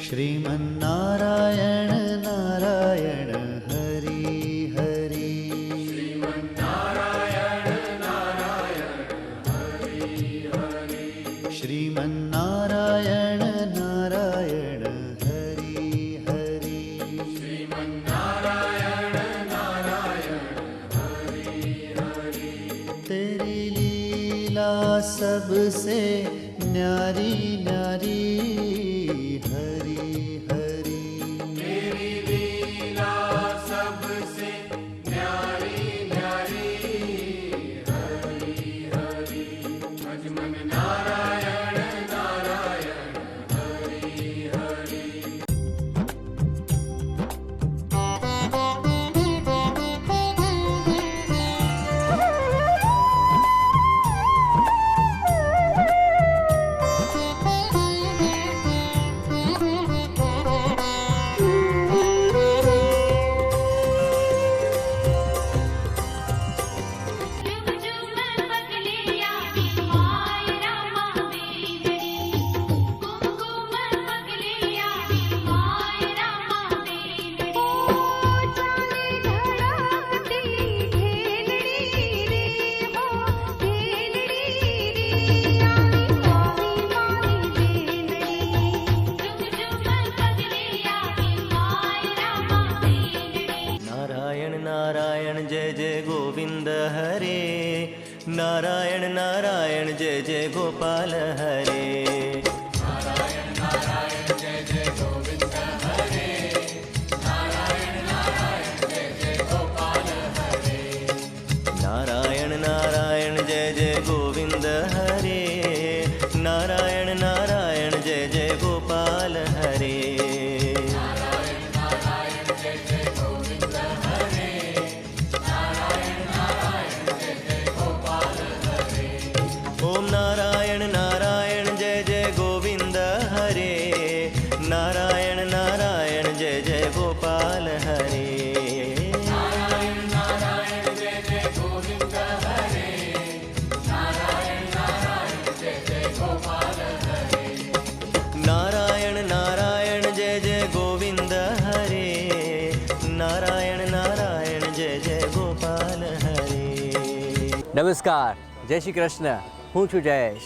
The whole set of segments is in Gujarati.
શ્રીમન્નારાયણ નારાયણ હરિ હરિ. શ્રીમન્નારાયણ નારાયણ હરિ હરિ. શ્રીમન્નારાયણ નારાયણ હરિ હરિ. શ્રીમન્નારાયણ નારાયણ હરિ હરિ. तेरी लीला सबसे न्यारी न्यारी हरि हरि. तेरी लीला सबसे न्यारी न्यारी हरि हरि. भजमन नारायण नारायण हरि हरि. नारायण नारायण जय जय गोविंद हरे. नारायण नारायण जय जय गोपाल हरे. नारायण नारायण जय जय गोविंद हरे. नारायण नारायण जय जय गोपाल हरे. नारायण नारायण जय जय गोविंद हरे. नारायण नारायण जय जय गोपाल हरे. नारायण नारायण जय जय गोविंद हरे. नारायण नारायण जय जय गोपाल हरे. ओम नारायण नारायण जय जय गोविंद हरे. नारायण नारायण जय जय गोपाल हरे. नारायण नारायण जय जय गोविंद हरे. नारायण नारायण जय जय गोपाल हरे. नारायण नारायण जय जय गोविंद हरे. नारायण नारायण जय जय गोपाल हरे. નમસ્કાર, જય શ્રી કૃષ્ણ. હું છું જયેશ.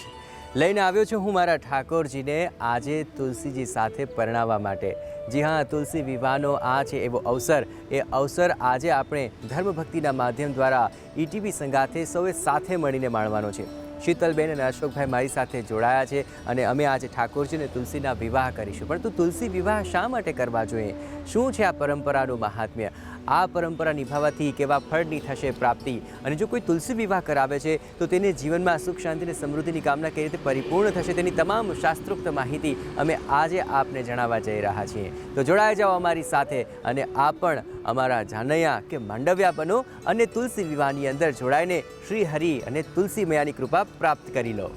લઈને આવ્યો છું હું મારા ઠાકોરજીને આજે તુલસીજી સાથે પરણાવવા માટે. જી હા, તુલસી વિવાહનો આ છે એવો અવસર. એ અવસર આજે આપણે ધર્મભક્તિના માધ્યમ દ્વારા ઈટીવી સંગાથે સૌએ સાથે મળીને માણવાનો છે. શીતલબેન અને અશોકભાઈ મારી સાથે જોડાયા છે અને અમે આજે ઠાકોરજી અને તુલસીના વિવાહ કરીશું. પરંતુ તુલસી વિવાહ શા માટે કરવા જોઈએ? શું છે આ પરંપરાનું મહાત્મ્ય? આ પરંપરા નિભાવવાથી કેવા ફળની થશે પ્રાપ્તિ? અને જો કોઈ તુલસી વિવાહ કરાવે છે તો તેને જીવનમાં સુખ શાંતિ અને સમૃદ્ધિની કામના કઈ રીતે પરિપૂર્ણ થશે તેની તમામ શાસ્ત્રોક્ત માહિતી અમે આજે આપને જણાવવા જઈ રહ્યા છીએ. તો જોડાઈ જાઓ અમારી સાથે અને આ પણ અમારા જાનૈયા કે માંડવ્યા બનો અને તુલસી વિવાહની અંદર જોડાઈને શ્રી હરિ અને તુલસી મૈયાની કૃપા પ્રાપ્ત કરી લો.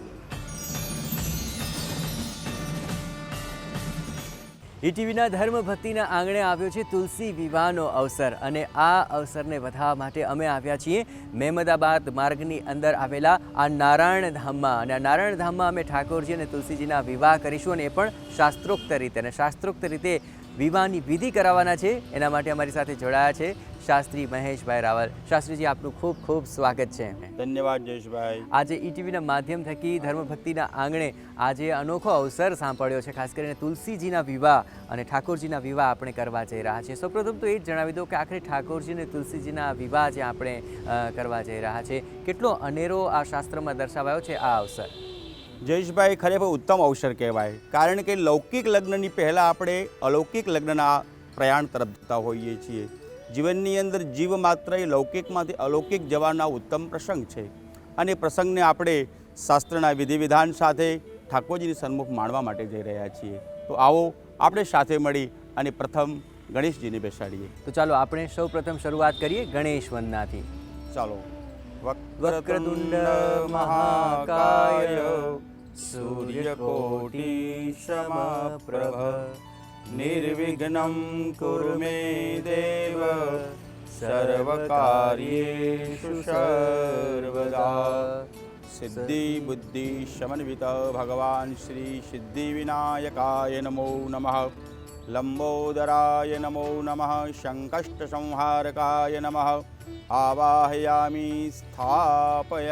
ઈટીવીના ધર્મભક્તિના આંગણે આવ્યો છે તુલસી વિવાહનો અવસર અને આ અવસરને વધાવવા માટે અમે આવ્યા છીએ મહેમદાબાદ માર્ગની અંદર આવેલા આ નારાયણ ધામમાં. અને આ નારાયણ ધામમાં અમે ઠાકોરજી અને તુલસીજીના વિવાહ કરીશું અને એ પણ શાસ્ત્રોક્ત રીતે. અને શાસ્ત્રોક્ત રીતે વિવાહની વિધિ કરાવવાના છે. એના માટે અમારી સાથે જોડાયા છે શાસ્ત્રી મહેશભાઈ રાવલ. શાસ્ત્રીજી, આપનું ખૂબ ખૂબ સ્વાગત છે. ધન્યવાદ જયેશભાઈ. આજે ઈટીવીના માધ્યમ થકી ધર્મભક્તિના આંગણે આજે અનોખો અવસર સાંપડ્યો છે. ખાસ કરીને તુલસીજીના વિવાહ અને ઠાકોરજીના વિવાહ આપણે કરવા જઈ રહ્યા છીએ. સૌપ્રથમ તો એ જ જણાવી દો કે આખરે ઠાકોરજી અને તુલસીજીના વિવાહ જે આપણે કરવા જઈ રહ્યા છીએ, કેટલો અનેરો આ શાસ્ત્રમાં દર્શાવાયો છે આ અવસર? જયેશભાઈ, ખરેખર ઉત્તમ અવસર કહેવાય. કારણ કે લૌકિક લગ્નની પહેલાં આપણે અલૌકિક લગ્નના પ્રયાણ તરફ જતા હોઈએ છીએ. જીવનની અંદર જીવ માત્ર એ લૌકિકમાંથી અલૌકિક જવાના ઉત્તમ પ્રસંગ છે અને પ્રસંગને આપણે શાસ્ત્રના વિધિ વિધાન સાથે ઠાકોરજીની સન્મુખ માણવા માટે જઈ રહ્યા છીએ. તો આવો આપણે સાથે મળી અને પ્રથમ ગણેશજીને બેસાડીએ. તો ચાલો આપણે સૌ પ્રથમ શરૂઆત કરીએ ગણેશ વંદનાથી. ચાલો. વક્રતુંડ મહાકાય સૂર્યકોટિ સમપ્રભ નિર્વિઘ્नं કુરુ મે દેવ સર્વકાર્યેષુ સર્વદા. સિદ્ધિ બુદ્ધિ સમન્વિત ભગવાન શ્રી સિદ્ધિવિનાયકાય નમો નમઃ. લંબોદરાય નમો નમઃ સંકષ્ટસંહારકાય નમઃ આવાહયામી સ્થાપયામી.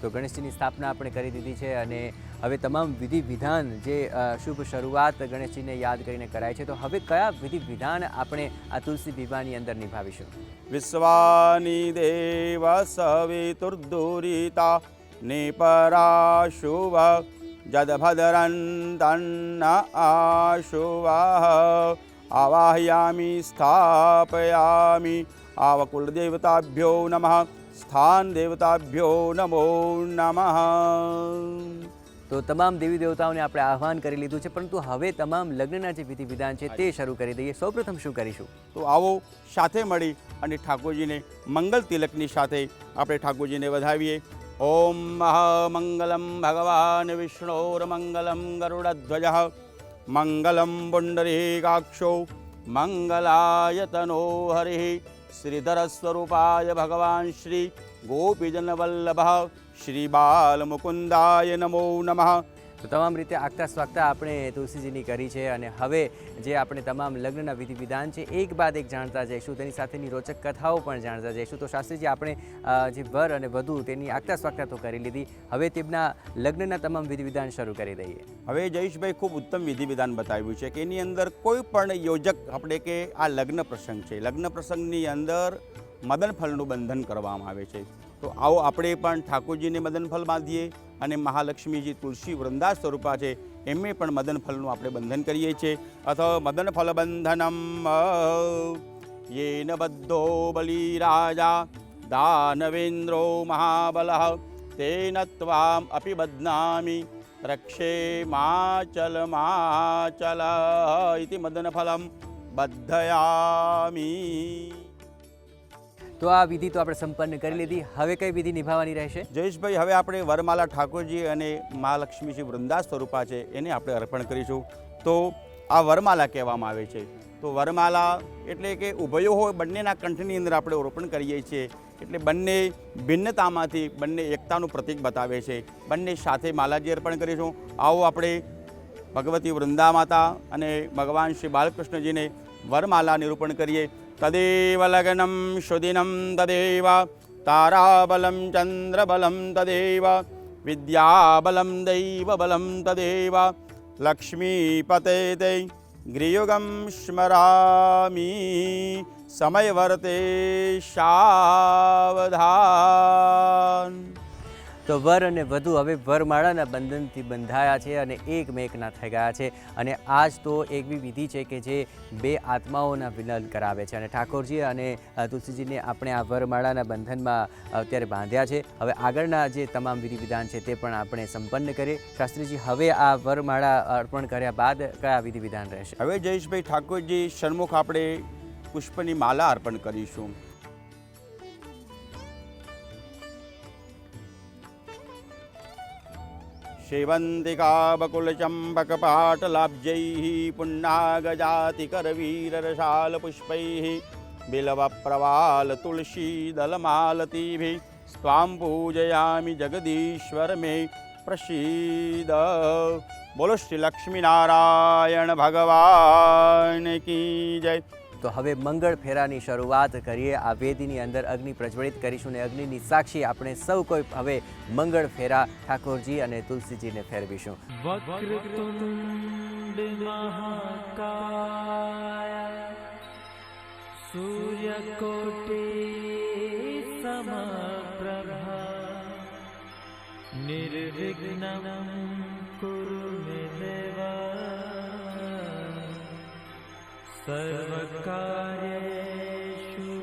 તો ગણેશજીની સ્થાપના આપણે કરી દીધી છે અને હવે તમામ વિધિ વિધાન જે શુભ શરૂઆત ગણેશજીને યાદ કરીને કરાય છે, તો હવે કયા વિધિ વિધાન આપણે આ તુલસી વિવાહની અંદર નિભાવીશું? વિશ્વાની દેવ સવિતુર્દુરિતા નિપરાશુભ જદભદરંતન્ન આશુભ આવાહયામી સ્થાપયામી. આવકુલદેવતાભ્યો નમઃ સ્થાન દેવતાભ્યો નમો નમઃ. તો તમામ દેવી દેવતાઓને આપણે આહ્વાન કરી લીધું છે, પરંતુ હવે તમામ લગ્નના જે વિધિ વિધાન છે તે શરૂ કરી દઈએ. સૌપ્રથમ શું કરીશું? તો આવો સાથે મળી અને ઠાકોરજીને મંગલ તિલકની સાથે આપણે ઠાકોરજીને વધાવીએ. ઓમ મંગલમ ભગવાન વિષ્ણોર્મંગલમ ગરુડધ્વજ મંગલમ પુંડરીકાક્ષો મંગલાયતનો હરિ શ્રીધર સ્વરૂપાય ભગવાન શ્રી ગોપીજન વલ્લભ શ્રી બાલ મુકુંદાય નમો નમઃ. તો તમામ રીતે આગતા સ્વાગતા આપણે તુલસીજીની કરી છે અને હવે જે આપણે તમામ લગ્નના વિધિ વિધાન છે એક બાદ એક જાણતા જઈશું, તેની સાથેની રોચક કથાઓ પણ જાણતા જઈશું. તો શાસ્ત્રીજી, આપણે જે વર અને વધુ તેની આગતા સ્વાગતા તો કરી લીધી, હવે તેમના લગ્નના તમામ વિધિ વિધાન શરૂ કરી દઈએ. હવે જયેશભાઈ ખૂબ ઉત્તમ વિધિ વિધાન બતાવ્યું છે કે એની અંદર કોઈ પણ યોજક આપણે કે આ લગ્ન પ્રસંગ છે, લગ્ન પ્રસંગની અંદર મદનફળનું બંધન કરવામાં આવે છે. તો આવો આપણે પણ ઠાકોરજીને મદનફળ બાંધીએ અને મહાલક્ષ્મીજી તુલસી વૃંદા સ્વરૂપા છે એમને પણ મદનફળનું આપણે બંધન કરીએ છીએ. અથવા મદનફળ બંધનમ યેન બદ્ધો બલિરાજા દાનવેન્દ્રો મહાબલઃ તેન ત્વામ અપી બધ્નામિ રક્ષે માચલ માચલ ઇતિ મદનફલમ બદ્ધયામી. તો આ વિધિ તો આપણે સંપન્ન કરી લીધી, હવે કઈ વિધિ નિભાવવાની રહેશે? જયેશભાઈ, હવે આપણે વરમાલા ઠાકોરજી અને મહાલક્ષ્મીજી વૃંદા સ્વરૂપા છે એને આપણે અર્પણ કરીશું. તો આ વરમાલા કહેવામાં આવે છે. તો વરમાલા એટલે કે ઉભયો હોય બંનેના કંઠની અંદર આપણે રોપણ કરીએ છીએ, એટલે બંને ભિન્નતામાંથી બંને એકતાનું પ્રતીક બતાવે છે. બંને સાથે માલાજી અર્પણ કરીશું. આવો આપણે ભગવતી વૃંદા માતા અને ભગવાન શ્રી બાલકૃષ્ણજીને વરમાલા નિરૂપણ કરીએ. તદેવ લગ્નમ શુદિનમ તદેવ તારાબલમ ચંદ્રબલમ તદેવ વિદ્યાબલમ દૈવબલમ તદેવ લક્ષ્મીપતે તે ગૃયુગમ સ્મરામી સમયવર્તે સાવધાન. તો વર અને વધુ હવે વરમાળાના બંધનથી બંધાયા છે અને એકમેકના થઈ ગયા છે. અને આજ તો એવી વિધિ છે કે જે બે આત્માઓના વિલન કરાવે છે અને ઠાકોરજી અને તુલસીજીને આપણે આ વરમાળાના બંધનમાં અત્યારે બાંધ્યા છે. હવે આગળના જે તમામ વિધિ વિધાન છે તે પણ આપણે સંપન્ન કરીએ. શાસ્ત્રીજી, હવે આ વરમાળા અર્પણ કર્યા બાદ કયા વિધિ વિધાન રહેશે? હવે જયેશભાઈ, ઠાકોરજી સન્મુખ આપણે પુષ્પની માલા અર્પણ કરીશું. સેવંતિકા બકુલચંબકપાટલાબ્જૈઃ પુન્નાગજાતિકરવીરરસાલપુષ્પૈઃ બિલ્વપ્રવાલ તુલસીદલમાલતીભિः સ્વામ પૂજયામિ જગદીશ્વર મે પ્રસીદ. બોલો શ્રી લક્ષ્મીનારાયણ ભગવાન કી જય. તો હવે મંગળ ફેરાની શરૂઆત કરીએ. આ વેદીની અંદર અગ્નિ પ્રજ્વલિત કરીશું અને અગ્નિની સાક્ષી આપણે સૌ કોઈ હવે મંગળ ફેરા ઠાકોરજી અને તુલસીજીને ફેરવીશું. વક્રતુંડ મહાકાય સૂર્યકોટી સમપ્રભા નિર્વિઘ્નં કુરુ મે દેવા સર્વકાર્યેષુ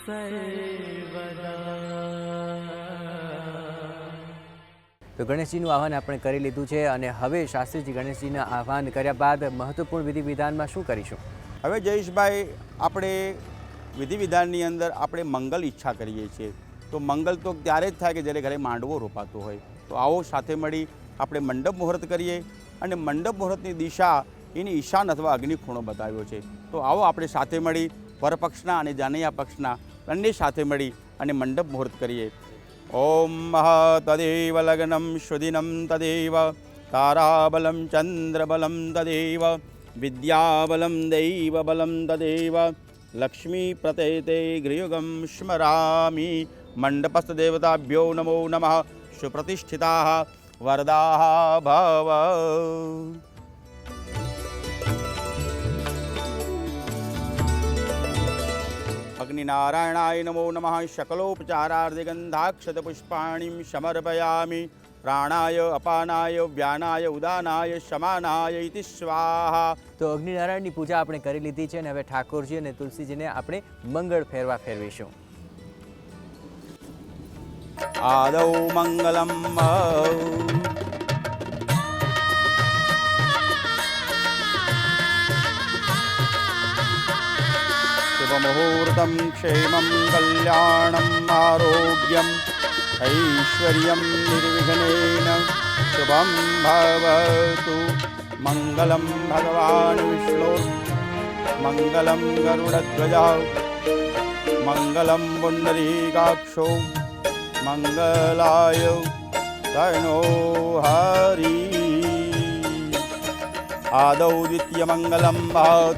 સર્વદા. તો ગણેશજીનું આહ્વાન આપણે કરી લીધું છે અને હવે શાસ્ત્રીજી ગણેશજીના આહ્વાન કર્યા બાદ મહત્વપૂર્ણ વિધિ વિધાનમાં શું કરીશું? હવે જયેશભાઈ, આપણે વિધિ વિધાનની અંદર આપણે મંગલ ઈચ્છા કરીએ છીએ. તો મંગલ તો ત્યારે જ થાય કે જ્યારે ઘરે માંડવો રોપાતો હોય. તો આવો સાથે મળી આપણે મંડપ મુહૂર્ત કરીએ અને મંડપ મુહૂર્તની દિશા એની ઈશાન અથવા અગ્નિ ખૂણો બતાવ્યો છે. તો આવો આપણે સાથે મળી વરપક્ષના અને જાનૈયા પક્ષના બંને સાથે મળી અને મંડપ મુહૂર્ત કરીએ. ઓમ તદેવ લગ્નમ શુદિનમ તદેવ તારાબલમ ચંદ્રબલમ તદેવ વિદ્યાબલમ દૈવબલમ તદેવ લક્ષ્મી પ્રતેતે ગૃહયુગમ સ્મરામિ મંડપસ્થ દેવતાભ્યો નમો નમઃ સુપ્રતિષ્ઠિતાઃ વરદાઃ ભવ. અગ્નિનારાયણાય નમો નમઃ શકલોપચારાર્થે ગંધાક્ષતપુષ્પાણીં સમર્પયામિ પ્રાણાય અપાનાય વ્યાનાય ઉદાનાય શમાનાય ઇતિ સ્વાહા. તો અગ્નિનારાયણની પૂજા આપણે કરી લીધી છે અને હવે ઠાકોરજી અને તુલસીજીને આપણે મંગળ ફેરવા ફેરવીશું. આદૌ મંગલમ શુભમુહૂર્તમ ક્ષેમં કલ્યાણમ આરોગ્યમ ऐश्वर्यं निर्विघ्नेन शुभं भवतु. मङ्गलं भगवान् विष्णु मङ्गलं गरुडध्वजः मङ्गलं पुण्डरीकाक्षो मङ्गलाय तनो हरि. आदौ द्वितीयमङ्गलं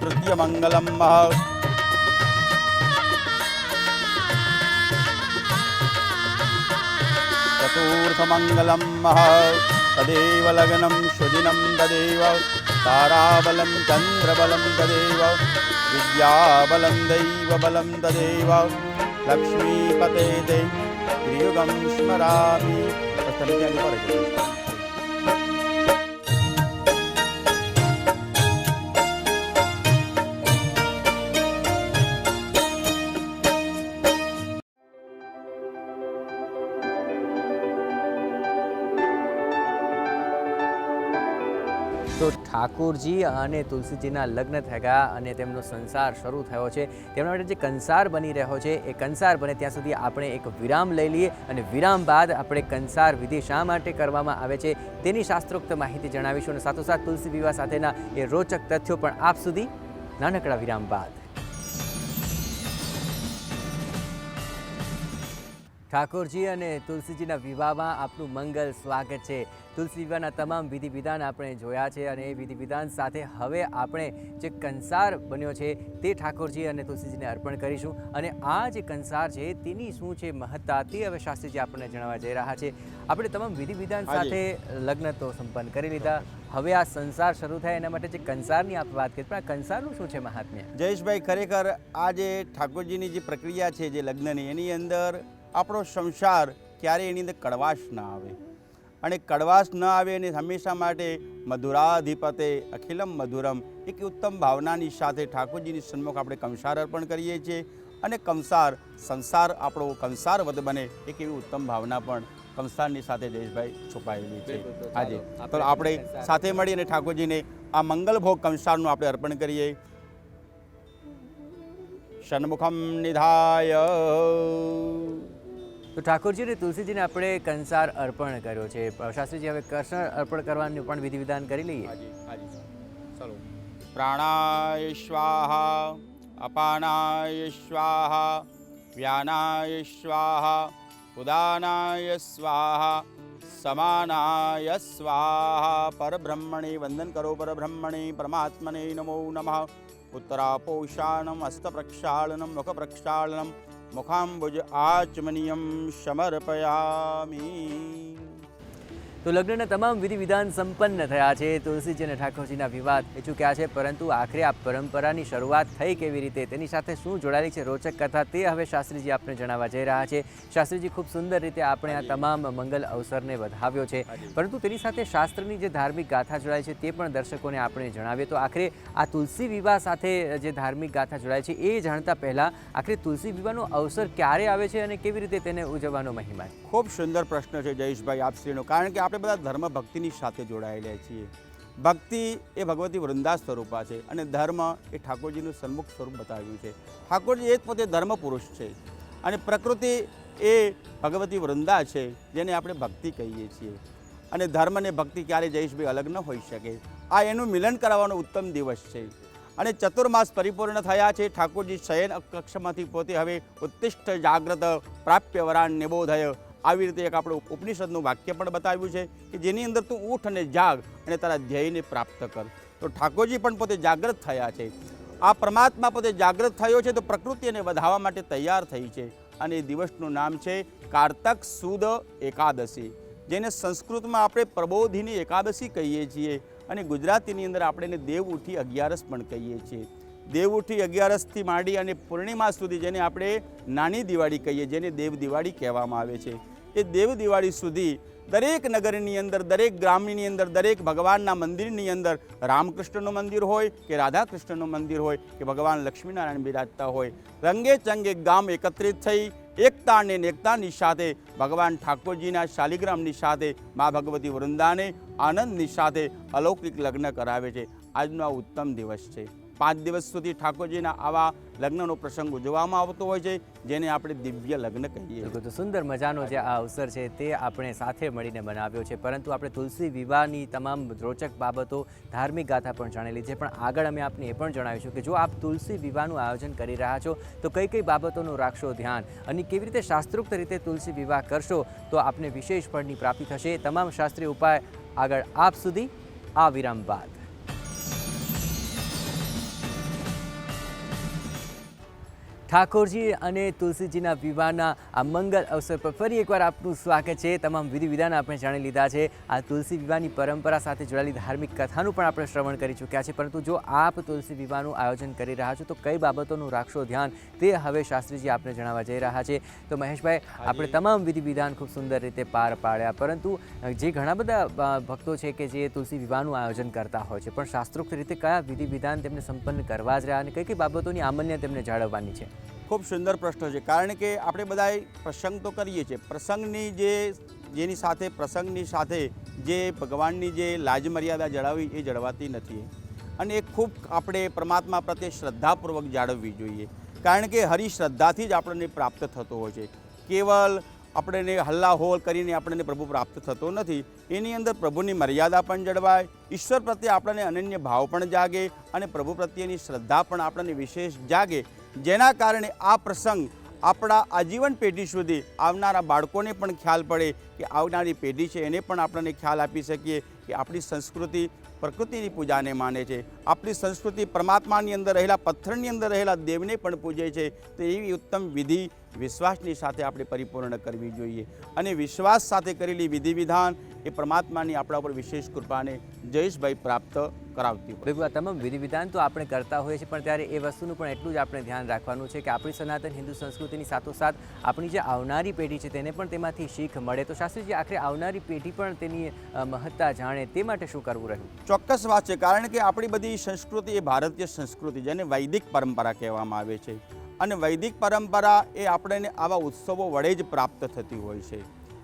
तृतीयमङ्गलं चतुर्थमङ्गलं तदेव लग्नं शुदिनं तदेव ताराबलं चन्द्रबलं तदेव विद्याबलं दैवबलं तदेव लक्ष्मीपते ते गृहयुगं स्मरामि. તો ઠાકોરજી અને તુલસીજીના લગ્ન થયા અને તેમનો સંસાર શરૂ થયો છે. તેમના માટે જે કંસાર બની રહ્યો છે એ કંસાર બને ત્યાં સુધી આપણે એક વિરામ લઈ લઈએ અને વિરામ બાદ આપણે કંસાર વિધિ શા માટે કરવામાં આવે છે તેની શાસ્ત્રોક્ત માહિતી જણાવીશું અને સાથોસાથ તુલસી વિવાહ સાથેના એ રોચક તથ્યો પણ આપ સુધી નાનકડા વિરામ બાદ. ઠાકોરજી અને તુલસીજીના વિવાહમાં આપનું મંગલ સ્વાગત છે. તુલસી વિવાહના તમામ વિધિ વિધાન આપણે જોયા છે અને એ વિધિ વિધાન સાથે હવે આપણે જે કંસાર બન્યો છે તે ઠાકોરજી અને તુલસીજીને અર્પણ કરીશું અને આ જે કંસાર છે તેની શું છે મહત્તા તે હવે શાસ્ત્રીજી આપણને જણાવવા જઈ રહ્યા છે. આપણે તમામ વિધિ વિધાન સાથે લગ્ન તો સંપન્ન કરી લીધા, હવે આ સંસાર શરૂ થાય એના માટે જે કંસારની આપણે વાત કરીએ પણ આ કંસારનું શું છે મહાત્મ્ય? જયેશભાઈ, ખરેખર આ જે ઠાકોરજીની જે પ્રક્રિયા છે જે લગ્નની એની અંદર આપણો સંસાર ક્યારે એની અંદર કડવાશ ના આવે અને કડવાશ ન આવે અને હંમેશા માટે મધુરાધિપતે અખિલમ મધુરમ એક ઉત્તમ ભાવનાની સાથે ઠાકોરજીની સન્મુખ આપણે કંસાર અર્પણ કરીએ છીએ અને સંસાર આપણો કંસાર વધ બને એક એવી ઉત્તમ ભાવના પણ કંસારની સાથે જયેશભાઈ છુપાયેલી છે. આજે તો આપણે સાથે મળીને ઠાકોરજીને આ મંગલભોગ કંસારનું આપણે અર્પણ કરીએ. સન્મુખમ નિધાય. તો ઠાકોરજી અને તુલસીજીને આપણે કંસાર અર્પણ કર્યો છે. શાસ્ત્રીજી હવે કંસાર અર્પણ કરવાનું પણ વિધિ વિધાન કરી લઈએ. ચલો. પ્રાણાય સ્વાહા અપાનાય સ્વાહા વ્યાનાય સ્વાહા ઉદાનાય સ્વાહા સમાનાય સ્વાહા. પરબ્રહ્મણે વંદન કરો. પરબ્રહ્મણે પરમાત્મને નમો નમઃ. ઉત્તરાપોષાણમ હસ્તપ્રક્ષાળનમ મુખપ્રક્ષાળનમ મુખાંબુજ આચમનીયમ સમર્પયામિ. તો લગ્નના તમામ વિધિ વિધાન સંપન્ન થયા છે. તુલસીજી અને ઠાકોરજીના વિવાહ થઈ ચૂક્યા છે, પરંતુ આખરે આ પરંપરાની શરૂઆત થઈ કેવી રીતે, તેની સાથે શું જોડાયેલી છે રોચક કથા, તે હવે શાસ્ત્રીજી આપણે જણાવવા જઈ રહ્યા છે. શાસ્ત્રીજી ખૂબ સુંદર રીતે આપણે આ તમામ મંગલ અવસરને વધાવ્યો છે, પરંતુ તેની સાથે શાસ્ત્રની જે ધાર્મિક ગાથા જોડાય છે તે પણ દર્શકોને આપણે જણાવીએ. તો આખરે આ તુલસી વિવાહ સાથે જે ધાર્મિક ગાથા જોડાય છે એ જાણતા પહેલાં આખરે તુલસી વિવાહનો અવસર ક્યારે આવે છે અને કેવી રીતે તેને ઉજવવાનો મહિમા છે? ખૂબ સુંદર પ્રશ્ન છે જયેશભાઈ આપશ્રીનો, કારણ કે આપણે બધા ધર્મ ભક્તિની સાથે જોડાયેલા છીએ. ભક્તિ એ ભગવતી વૃંદા સ્વરૂપા છે અને ધર્મ એ ઠાકોરજીનું સન્મુખ સ્વરૂપ બતાવ્યું છે. ઠાકોરજી એ જ પોતે ધર્મ પુરુષ છે અને પ્રકૃતિ એ ભગવતી વૃંદા છે જેને આપણે ભક્તિ કહીએ છીએ. અને ધર્મ અને ભક્તિ ક્યારે જયેશભાઈ અલગ ન હોઈ શકે. આ એનું મિલન કરાવવાનો ઉત્તમ દિવસ છે અને ચતુર્માસ પરિપૂર્ણ થયા છે. ઠાકોરજી શયન કક્ષમાંથી પોતે હવે ઉત્તિષ્ઠ જાગ્રત પ્રાપ્ય વરાન નિબોધય આવી રીતે એક આપણે ઉપનિષદનું વાક્ય પણ બતાવ્યું છે કે જેની અંદર તું ઊઠ અને જાગ અને તારા ધ્યેયને પ્રાપ્ત કર. તો ઠાકોરજી પણ પોતે જાગૃત થયા છે. આ પરમાત્મા પોતે જાગૃત થયો છે તો પ્રકૃતિ એને વધાવવા માટે તૈયાર થઈ છે. અને એ દિવસનું નામ છે કારતક સુદ એકાદશી, જેને સંસ્કૃતમાં આપણે પ્રબોધિની એકાદશી કહીએ છીએ અને ગુજરાતીની અંદર આપણે એને દેવ ઉઠી અગિયારસ પણ કહીએ છીએ. દેવ ઉઠી અગિયારસથી માંડી અને પૂર્ણિમા સુધી, જેને આપણે નાની દિવાળી કહીએ, જેને દેવ દિવાળી કહેવામાં આવે છે, એ દેવ દિવાળી સુધી દરેક નગરની અંદર, દરેક ગ્રામની અંદર, દરેક ભગવાનના મંદિરની અંદર, રામકૃષ્ણનું મંદિર હોય કે રાધાકૃષ્ણનું મંદિર હોય કે ભગવાન લક્ષ્મીનારાયણ બિરાજતા હોય, રંગે ચંગે ગામ એકત્રિત થઈ એકતા અને એકતાની સાથે ભગવાન ઠાકોરજીના શાલિગ્રામની સાથે મા ભગવતી વૃંદાને આનંદની સાથે અલૌકિક લગ્ન કરાવે છે. આજનો આ ઉત્તમ દિવસ છે. 5 દિવસ સુધી ઠાકોરજીના આવા લગ્નનો પ્રસંગ ઉજવવામાં આવતો હોય છે, જેને આપણે દિવ્ય લગ્ન કહીએ. તો સુંદર મજાનો જે આ અવસર છે તે આપણે સાથે મળીને મનાવ્યો છે. પરંતુ આપણે તુલસી વિવાહની તમામ રોચક બાબતો, ધાર્મિક ગાથા પણ જાણેલી છે. પણ આગળ અમે આપને એ પણ જણાવીશું કે જો આપ તુલસી વિવાહનું આયોજન કરી રહ્યા છો તો કઈ કઈ બાબતોનું રાખશો ધ્યાન અને કેવી રીતે શાસ્ત્રોક્ત રીતે તુલસી વિવાહ કરશો તો આપને વિશેષ ફળની પ્રાપ્તિ થશે. તમામ શાસ્ત્રીય ઉપાય આગળ આપ સુધી આ વિરામ બાદ. ઠાકોરજી અને તુલસીજીના વિવાહના આ મંગલ અવસર પર ફરી એકવાર આપનું સ્વાગત છે. તમામ વિધિ વિધાન આપણે જાણી લીધા છે. આ તુલસી વિવાહની પરંપરા સાથે જોડાયેલી ધાર્મિક કથાનું પણ આપણે શ્રવણ કરી ચૂક્યા છે. પરંતુ જો આપ તુલસી વિવાહનું આયોજન કરી રહ્યા છો તો કઈ બાબતોનું રાખશો ધ્યાન તે હવે શાસ્ત્રીજી આપને જણાવવા જઈ રહ્યા છે. તો મહેશભાઈ, આપણે તમામ વિધિ વિધાન ખૂબ સુંદર રીતે પાર પાડ્યા, પરંતુ જે ઘણા બધા ભક્તો છે કે જે તુલસી વિવાહનું આયોજન કરતા હોય છે, પણ શાસ્ત્રોક્ત રીતે કયા વિધિ વિધાન તેમને સંપન્ન કરવા જ રહ્યા અને કઈ કઈ બાબતોની આમન્ય તેમને જાળવવાની છે? ખૂબ સુંદર પ્રશ્ન છે. કારણ કે આપણે બધાએ પ્રસંગ તો કરીએ છીએ, પ્રસંગની જેની સાથે પ્રસંગની સાથે જે ભગવાનની જે લાજ મર્યાદા જળાવવી એ જળવાતી નથી. અને એ ખૂબ આપણે પરમાત્મા પ્રત્યે શ્રદ્ધાપૂર્વક જાળવવી જોઈએ. કારણ કે હરિશ્રદ્ધાથી જ આપણને પ્રાપ્ત થતો હોય છે. કેવલ આપણને હલ્લા હોલ કરીને આપણને પ્રભુ પ્રાપ્ત થતો નથી. એની અંદર પ્રભુની મર્યાદા પણ જળવાય, ઈશ્વર પ્રત્યે આપણને અનન્ય ભાવ પણ જાગે અને પ્રભુ પ્રત્યેની શ્રદ્ધા પણ આપણને વિશેષ જાગે, જેના કારણે આ પ્રસંગ આપણા આજીવન પેઢી સુધી આવનારા બાળકોને પણ ખ્યાલ પડે કે આવનારી પેઢી છે એને પણ આપણને ખ્યાલ આપી શકીએ કે આપણી સંસ્કૃતિ પ્રકૃતિની પૂજાને માને છે. આપણી સંસ્કૃતિ પરમાત્માની અંદર રહેલા, પથ્થરની અંદર રહેલા દેવને પણ પૂજે છે. તો એવી ઉત્તમ વિધિ વિશ્વાસની સાથે આપણે પરિપૂર્ણ કરવી જોઈએ. અને વિશ્વાસ સાથે કરેલી વિધિ વિધાન એ પરમાત્માની આપણા ઉપર વિશેષ કૃપાને જયેશભાઈ પ્રાપ્ત કરાવતી હોય. બિલકુલ, તમામ વિધિ વિધાન તો આપણે કરતા હોઈએ છીએ, પણ ત્યારે એ વસ્તુનું પણ એટલું જ આપણે ધ્યાન રાખવાનું છે કે આપણી સનાતન હિન્દુ સંસ્કૃતિની સાથોસાથ આપણી જે આવનારી પેઢી છે તેને પણ તેમાંથી શીખ મળે. તો શાસ્ત્રીજી, આખરે આવનારી પેઢી પણ તેની મહત્તા જાણે તે માટે શું કરવું રહ્યું? ચોક્કસ વાત છે. કારણ કે આપણી બધી સંસ્કૃતિ એ ભારતીય સંસ્કૃતિ, જેને વૈદિક પરંપરા કહેવામાં આવે છે. અને વૈદિક પરંપરા એ આપણને આવા ઉત્સવો વડે જ પ્રાપ્ત થતી હોય છે.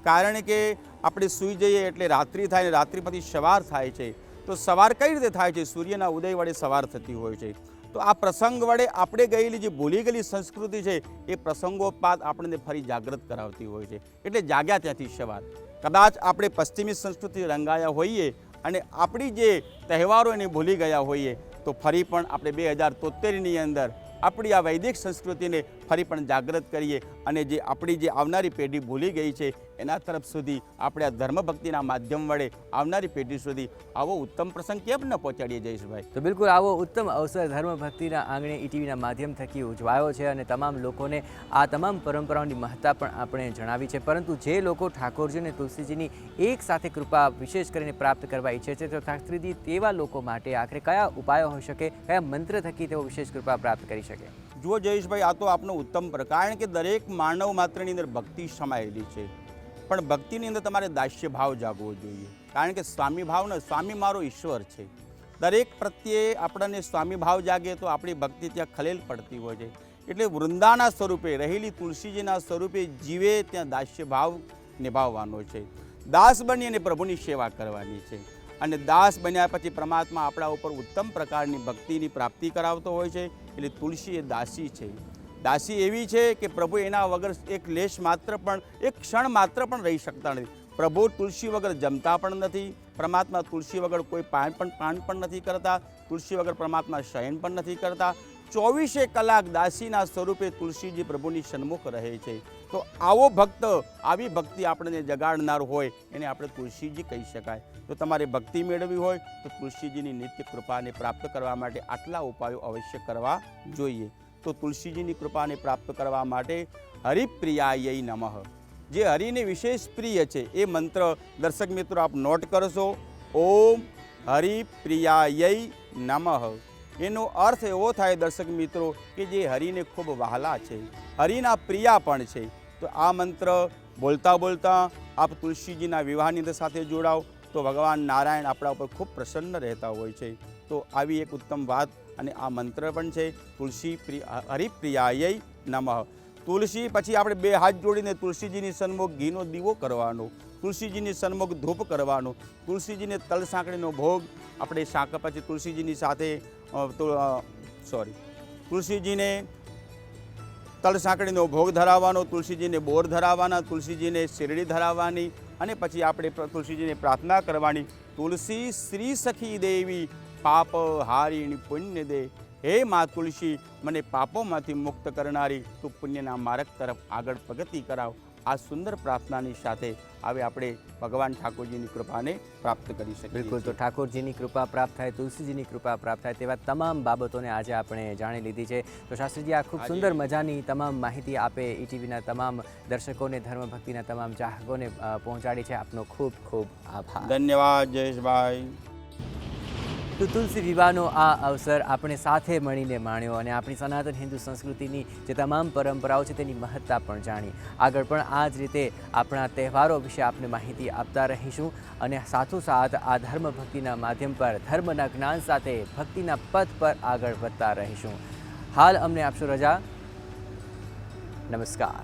કારણ કે આપણે સૂઈ જઈએ એટલે રાત્રિ થાય ને રાત્રિ પછી સવાર થાય છે. તો સવાર કઈ રીતે થાય છે? સૂર્યના ઉદય વડે સવાર થતી હોય છે. તો આ પ્રસંગ વડે આપણે ગયેલી જે ભૂલી ગયેલી સંસ્કૃતિ છે એ પ્રસંગોપાત આપણને ફરી જાગૃત કરાવતી હોય છે. એટલે જાગ્યા ત્યાંથી સવાર. કદાચ આપણે પશ્ચિમી સંસ્કૃતિ રંગાયા હોઈએ અને આપણી જે તહેવારો એને ભૂલી ગયા હોઈએ તો ફરી પણ આપણે 2073ની અંદર આપણી આ વૈદિક સંસ્કૃતિને ફરી પણ જાગૃત કરીએ અને જે આપણી જે આવનારી પેઢી ભૂલી ગઈ છે એના તરફ સુધી આપણે આ ધર્મભક્તિના માધ્યમ વડે આવનારી પેઢી સુધી આવો ઉત્તમ પ્રસંગ કેમ ન પહોંચાડીએ જયેશભાઈ? તો બિલકુલ આવો ઉત્તમ અવસર ધર્મભક્તિના આંગણે ઈટીવીના માધ્યમ થકી ઉજવાયો છે અને તમામ લોકોને આ તમામ પરંપરાઓની મહત્તા પણ આપણે જણાવી છે. પરંતુ જે લોકો ઠાકોરજી અને તુલસીજીની એક સાથે કૃપા વિશેષ કરીને પ્રાપ્ત કરવા ઈચ્છે છે તો શાસ્ત્રીજી તેવા લોકો માટે આખરે કયા ઉપાયો હોઈ શકે, કયા મંત્ર થકી તેઓ વિશેષ કૃપા પ્રાપ્ત કરી શકે? જુઓ જયેશભાઈ, આ તો આપનો ઉત્તમ કારણ કે દરેક માનવ માત્રની અંદર ભક્તિ સમાયેલી છે, પણ ભક્તિની અંદર તમારે દાસ્ય ભાવ જાગવો જોઈએ. કારણ કે સ્વામી ભાવનો, સ્વામી મારો ઈશ્વર છે. દરેક પ્રત્યે આપણને સ્વામી ભાવ જાગે તો આપણી ભક્તિ ત્યાં ખલેલ પડતી હોય છે. એટલે વૃંદાના સ્વરૂપે રહેલી તુલસીજીના સ્વરૂપે જીવે ત્યાં દાસ્ય ભાવ નિભાવવાનો છે. દાસ બની અને પ્રભુની સેવા કરવાની છે. અને દાસ બન્યા પછી પરમાત્મા આપણા ઉપર ઉત્તમ પ્રકારની ભક્તિની પ્રાપ્તિ કરાવતો હોય છે. એટલે તુલસી એ દાસી છે. દાસી એવી છે કે પ્રભુ એના વગર એક લેશ માત્ર પણ, એક ક્ષણ માત્ર પણ રહી શકતા નથી. પ્રભુ તુલસી વગર જમતા પણ નથી. પરમાત્મા તુલસી વગર કોઈ પાન પણ નથી કરતા. તુલસી વગર પરમાત્મા શયન પણ નથી કરતા. 24 કલાક દાસીના સ્વરૂપે તુલસીજી પ્રભુની સન્મુખ રહે છે. તો આવો ભક્ત, આવી ભક્તિ આપણને જગાડનાર હોય એને આપણે તુલસીજી કહી શકાય. તો તમારે ભક્તિ મેળવવી હોય તો તુલસીજીની નિત્ય કૃપાને પ્રાપ્ત કરવા માટે આટલા ઉપાયો અવશ્ય કરવા જોઈએ. તો તુલસીજીની કૃપાને પ્રાપ્ત કરવા માટે હરિપ્રિયાય નમઃ, જે હરિને વિશેષ પ્રિય છે એ મંત્ર દર્શક મિત્રો આપ નોટ કરશો. ઓમ હરિપ્રિયાય નમઃ. એનો અર્થ એવો થાય દર્શક મિત્રો કે જે હરિને ખૂબ વહાલા છે, હરિના પ્રિયા પણ છે. તો આ મંત્ર બોલતા બોલતા આપ તુલસીજીના વિવાહની સાથે જોડાઓ તો ભગવાન નારાયણ આપણા ઉપર ખૂબ પ્રસન્ન રહેતા હોય છે. તો આવી એક ઉત્તમ વાત અને આ મંત્ર પણ છે તુલસી હરિપ્રિયાય નમઃ. તુલસી પછી આપણે બે હાથ જોડીને તુલસીજીની સન્મુખ ઘીનો દીવો કરવાનો, તુલસીજીની સન્મુખ ધૂપ કરવાનો, તુલસીજીને તલ સાંકળીનો ભોગ આપણે પછી તુલસીજીની સાથે તુલસીજીને તલ સાંકળીનો ભોગ ધરાવવાનો, તુલસીજીને બોર ધરાવવાના, તુલસીજીને શેરડી ધરાવવાની અને પછી આપણે તુલસીજીને પ્રાર્થના કરવાની. તુલસી શ્રી સખી દેવી પાપ હારીણી પુણ્ય દે. હે મા તુલસી, મને પાપોમાંથી મુક્ત કરનારી તું પુણ્યના માર્ગ તરફ આગળ પ્રગતિ કરાવ. આ સુંદર પ્રાર્થનાની સાથે હવે આપણે ભગવાન ઠાકોરજીની કૃપાને પ્રાપ્ત કરી શકીએ. બિલકુલ. તો ઠાકોરજીની કૃપા પ્રાપ્ત થાય, તુલસીજીની કૃપા પ્રાપ્ત થાય તેવા તમામ બાબતોને આજે આપણે જાણી લીધી છે. તો શાસ્ત્રીજી, આ ખૂબ સુંદર મજાની તમામ માહિતી આપે ETVના તમામ દર્શકોને, ધર્મ ભક્તિના તમામ ચાહકોને પહોંચાડી છે. આપનો ખૂબ ખૂબ આભાર. ધન્યવાદ જયેશભાઈ. તો તુલસી વિવાહનો આ અવસર આપણે સાથે મળીને માણ્યો અને આપણી સનાતન હિન્દુ સંસ્કૃતિની જે તમામ પરંપરાઓ છે તેની મહત્તા પણ જાણી. આગળ પણ આ જ રીતે આપણા તહેવારો વિશે આપને માહિતી આપતા રહીશું અને સાથોસાથ આ ધર્મ ભક્તિના માધ્યમ પર ધર્મના જ્ઞાન સાથે ભક્તિના પથ પર આગળ વધતા રહીશું. હાલ અમને આપશો રજા. નમસ્કાર.